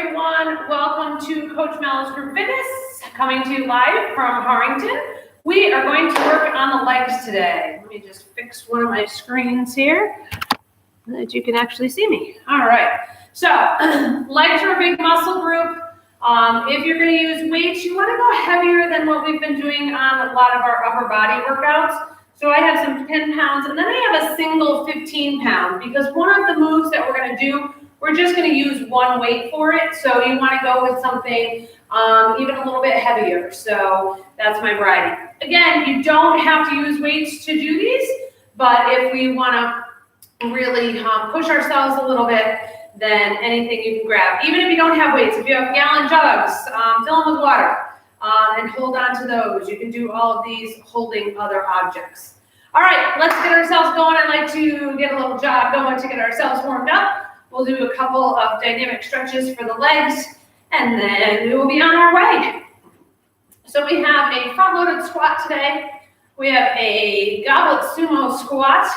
everyone. Welcome to Coach Mel's Group Fitness, coming to you live from Harrington. We are going to work on the legs today. Let me just fix one of my screens here so that you can actually see me. All right. So legs are a big muscle group. If you're going to use weights, you want to go heavier than what we've been doing on a lot of our upper body workouts. So I have some 10 pounds, and then I have a single 15 pound, because one of the moves that we're going to do, we're just going to use one weight for it. So you want to go with something even a little bit heavier. So that's my variety. Again, you don't have to use weights to do these, but if we want to really push ourselves a little bit, then anything you can grab. Even if you don't have weights, if you have gallon jugs, fill them with water and hold on to those. You can do all of these holding other objects. All right, let's get ourselves going. I'd like to get a little jog going to get ourselves warmed up. We'll do a couple of dynamic stretches for the legs, and then we will be on our way. So we have a front-loaded squat today. We have a goblet sumo squat,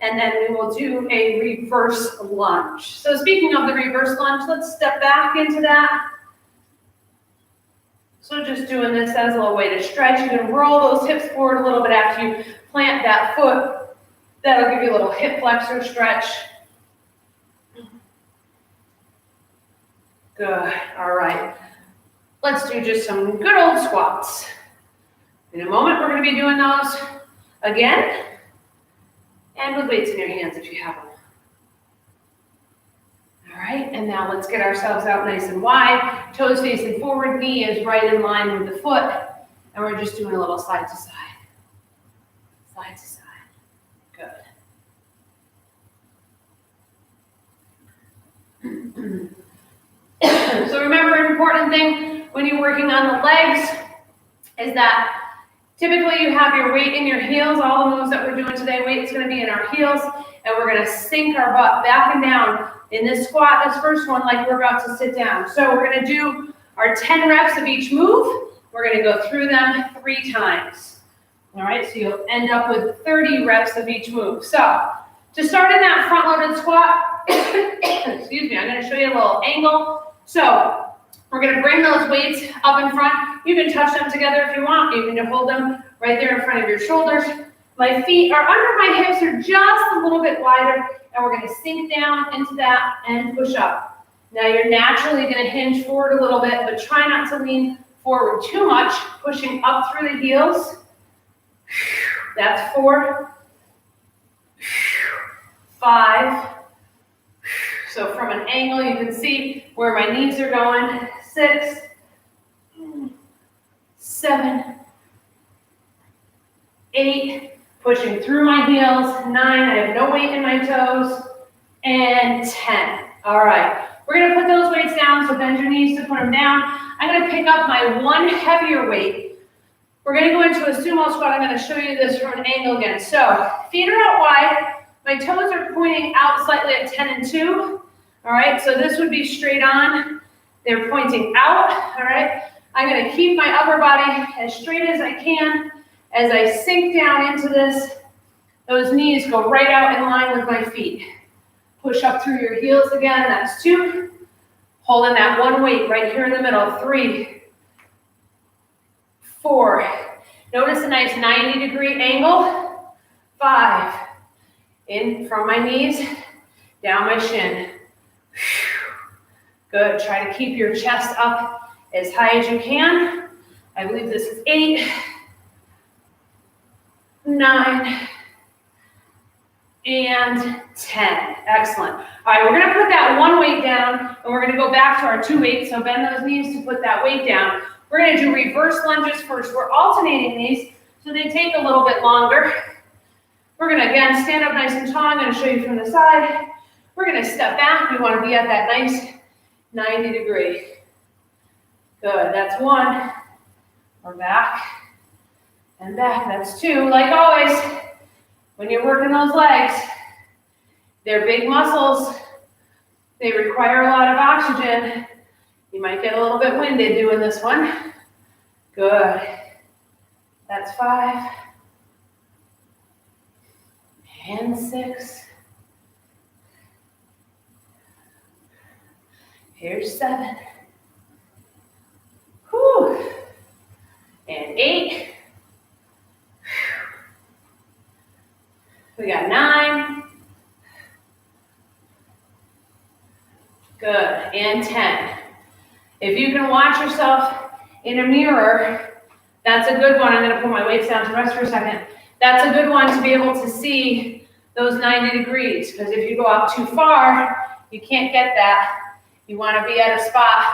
and then we will do a reverse lunge. So speaking of the reverse lunge, let's step back into that. So just doing this as a little way to stretch. You can roll those hips forward a little bit after you plant that foot. That'll give you a little hip flexor stretch. Good, all right. Let's do just some good old squats. In a moment, we're gonna be doing those again, and with weights in your hands if you have them. All right, and now let's get ourselves out nice and wide. Toes facing forward, knee is right in line with the foot, and we're just doing a little side to side. Side to side, good. So remember, an important thing when you're working on the legs is that typically you have your weight in your heels. All the moves that we're doing today, weight is going to be in our heels, and we're going to sink our butt back and down in this squat, this first one, like we're about to sit down. So we're going to do our 10 reps of each move. We're going to go through them 3 times. All right, so you'll end up with 30 reps of each move. So to start in that front-loaded squat, excuse me, I'm going to show you a little angle. So we're going to bring those weights up in front. You can touch them together if you want. You can hold them right there in front of your shoulders. My feet are under my hips, are just a little bit wider, and we're going to sink down into that and push up. Now you're naturally going to hinge forward a little bit, but try not to lean forward too much, pushing up through the heels. That's 4, 5. So from an angle, you can see where my knees are going. 6, 7, 8, pushing through my heels. 9, I have no weight in my toes. And 10. All right, we're going to put those weights down, so bend your knees to put them down. I'm going to pick up my one heavier weight. We're going to go into a sumo squat. I'm going to show you this from an angle again. So feet are out wide. My toes are pointing out slightly at 10 and 2. All right, so this would be straight on. They're pointing out. All right, I'm going to keep my upper body as straight as I can. As I sink down into this, those knees go right out in line with my feet. Push up through your heels again. That's 2. Holding that one weight right here in the middle. 3, 4. Notice a nice 90-degree angle. 5. In from my knees, down my shin. Good. Try to keep your chest up as high as you can. I believe this is 8, 9, and 10. Excellent. All right, we're going to put that one weight down, and we're going to go back to our 2 weights. So bend those knees to put that weight down. We're going to do reverse lunges first. We're alternating these, so they take a little bit longer. We're going to, again, stand up nice and tall. I'm going to show you from the side. We're going to step back. We want to be at that nice 90-degree. Good. That's 1. We're back and back. That's 2. Like always, when you're working those legs, they're big muscles. They require a lot of oxygen. You might get a little bit winded doing this one. Good. That's 5. And 6. Here's 7. Whew. And 8. We got 9. Good. And 10. If you can watch yourself in a mirror, that's a good one. I'm going to put my weights down to rest for a second. That's a good one to be able to see those 90 degrees, because if you go up too far, you can't get that. You want to be at a spot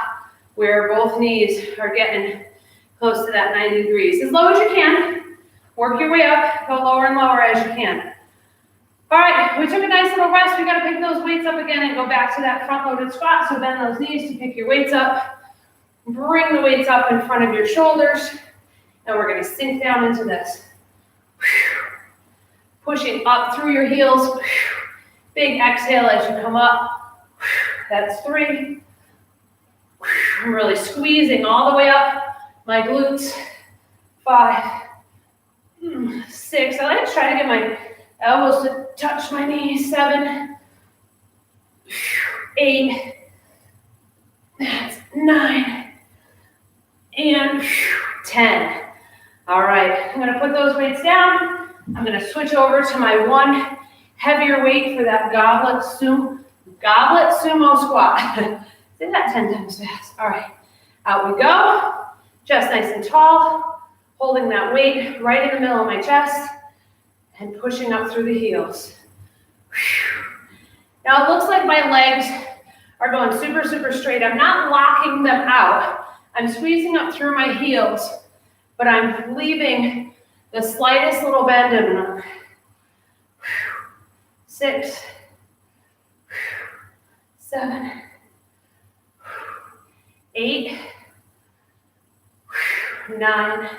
where both knees are getting close to that 90 degrees. As low as you can. Work your way up. Go lower and lower as you can. All right, we took a nice little rest. We got to pick those weights up again and go back to that front-loaded squat. So bend those knees to pick your weights up. Bring the weights up in front of your shoulders. And we're going to sink down into this. Pushing up through your heels. Big exhale as you come up. That's 3. I'm really squeezing all the way up my glutes. 5. 6. I like to try to get my elbows to touch my knees. 7. 8. That's 9. And 10. All right, I'm gonna put those weights down. I'm gonna switch over to my one heavier weight for that goblet sumo squat. Did that 10 times fast. All right, out we go. Chest nice and tall, holding that weight right in the middle of my chest and pushing up through the heels. Now it looks like my legs are going super, super straight. I'm not locking them out. I'm squeezing up through my heels, but I'm leaving the slightest little bend in them. 6, 7, 8, 9,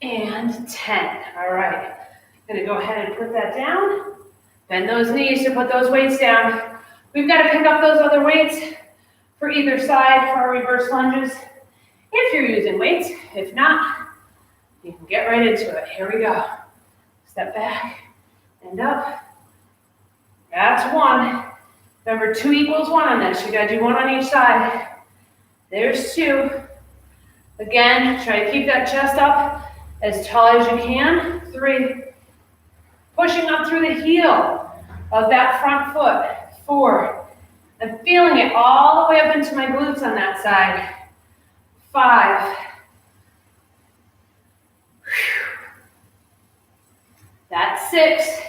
and 10. All right, I'm gonna go ahead and put that down. Bend those knees to put those weights down. We've got to pick up those other weights for either side for our reverse lunges. If you're using weights, if not, you can get right into it. Here we go. Step back and up. That's 1. Remember, 2 equals 1 on this. You got to do 1 on each side. There's 2. Again, try to keep that chest up as tall as you can. 3. Pushing up through the heel of that front foot. 4. I'm feeling it all the way up into my glutes on that side. 5. That's 6.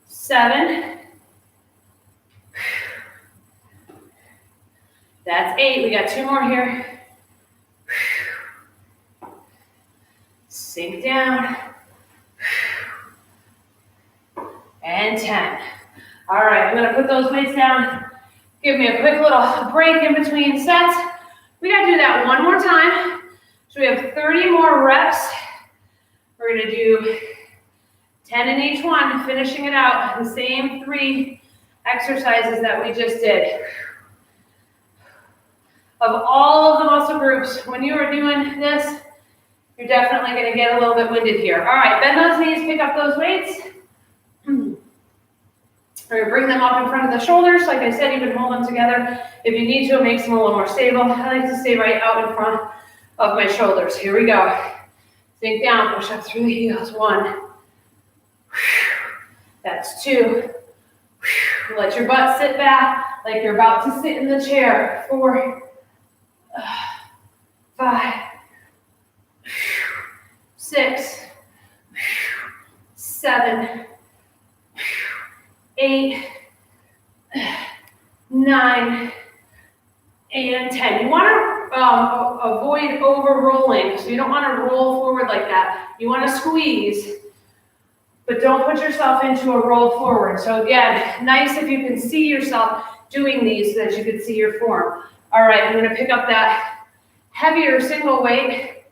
7. That's 8. We got 2 more here. Sink down. And 10. All right, I'm gonna put those weights down. Give me a quick little break in between sets. We gotta do that one more time. So we have 30 more reps. We're gonna do 10 in each one, finishing it out. The same 3 exercises that we just did. Of all of the muscle groups, when you are doing this, you're definitely gonna get a little bit winded here. All right, bend those knees, pick up those weights. We're gonna bring them up in front of the shoulders. Like I said, you can hold them together. If you need to, it makes them a little more stable. I like to stay right out in front of my shoulders. Here we go. Sink down, push up through the heels. 1. That's 2. Let your butt sit back like you're about to sit in the chair. 4. 5. 6. 7. 8, 9, and 10. You want to avoid over rolling, so you don't want to roll forward like that. You want to squeeze, but don't put yourself into a roll forward. So again, nice if you can see yourself doing these so that you can see your form. All right, I'm going to pick up that heavier single weight.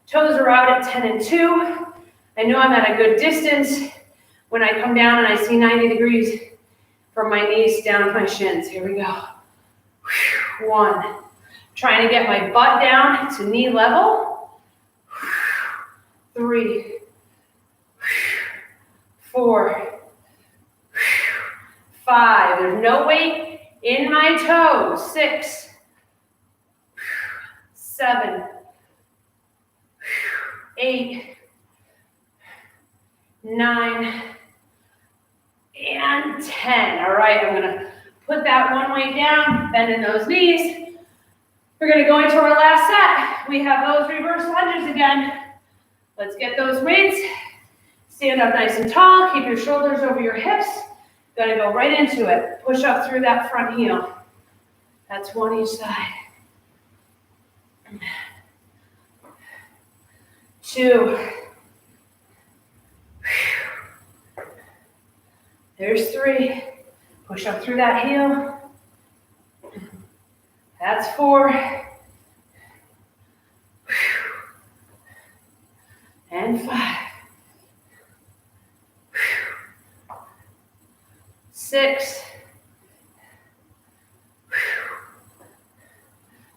Toes are out at 10 and 2. I know I'm at a good distance when I come down and I see 90 degrees from my knees down to my shins. Here we go. 1. Trying to get my butt down to knee level. 3. 4. 5. There's no weight in my toes. 6, 7, 8, 9, and 10. All right, I'm gonna put that one weight down, bending those knees. We're gonna go into our last set. We have those reverse lunges again. Let's get those weights. Stand up nice and tall, keep your shoulders over your hips. Gonna go right into it. Push up through that front heel. That's one each side. 2. There's 3. Push up through that heel. That's 4. And 5. 6.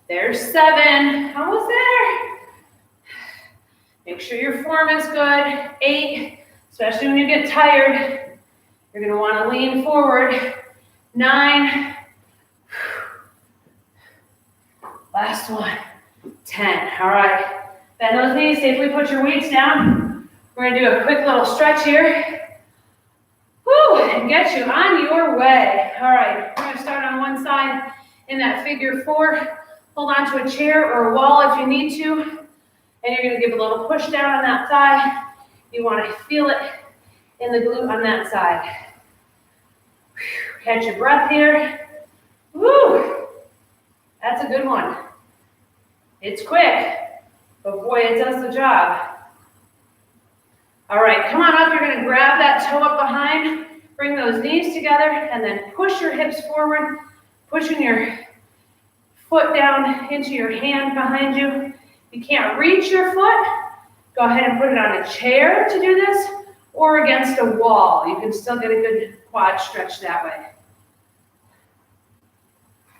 There's 7. Almost there. Make sure your form is good. 8, especially when you get tired. You're going to want to lean forward. 9. Last one. 10. All right. Bend those knees. Safely put your weights down. We're going to do a quick little stretch here. Woo, and get you on your way. All right. We're going to start on one side in that figure 4. Hold on to a chair or a wall if you need to. And you're going to give a little push down on that thigh. You want to feel it in the glute on that side. Catch your breath here. Woo! That's a good one. It's quick, but boy, it does the job. All right, come on up. You're going to grab that toe up behind. Bring those knees together and then push your hips forward. Pushing your foot down into your hand behind you. If you can't reach your foot, go ahead and put it on a chair to do this or against a wall. You can still get a good quad stretch that way.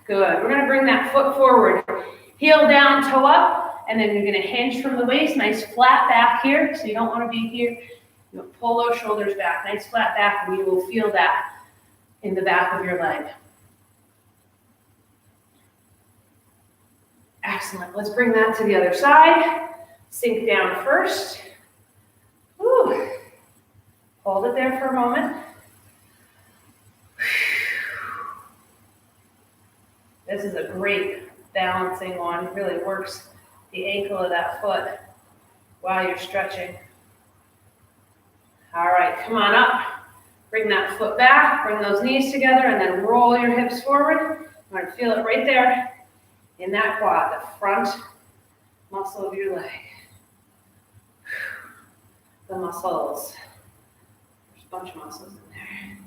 Good. We're going to bring that foot forward. Heel down, toe up, and then you're going to hinge from the waist. Nice flat back here. So you don't want to be here. You'll pull those shoulders back. Nice flat back, and you will feel that in the back of your leg. Excellent. Let's bring that to the other side. Sink down first. Woo. Hold it there for a moment. This is a great balancing one. It really works the ankle of that foot while you're stretching. All right, come on up. Bring that foot back. Bring those knees together and then roll your hips forward. You're going to feel it right there in that quad, the front muscle of your leg. The muscles. There's a bunch of muscles in there.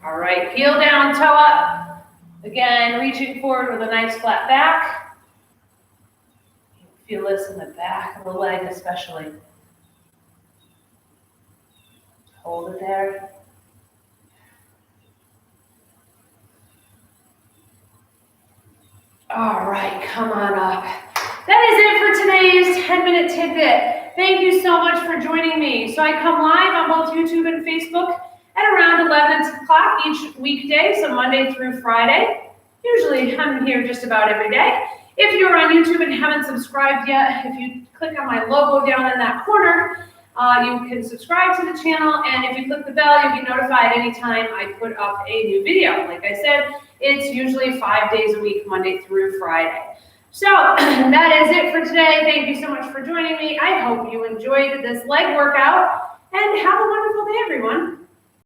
All right, heel down, toe up. Again, reaching forward with a nice flat back. Feel this in the back of the leg especially. Hold it there. All right, come on up. That is it for today's 10-minute tidbit. Thank you so much for joining me. So I come live on both YouTube and Facebook at around 11 o'clock each weekday, so Monday through Friday. Usually I'm here just about every day. If you're on YouTube and haven't subscribed yet, if you click on my logo down in that corner, you can subscribe to the channel, and if you click the bell, you'll be notified anytime I put up a new video. Like I said, it's usually 5 days a week, Monday through Friday. So that is it for today. Thank you so much for joining me. I hope you enjoyed this leg workout, and have a wonderful day, everyone.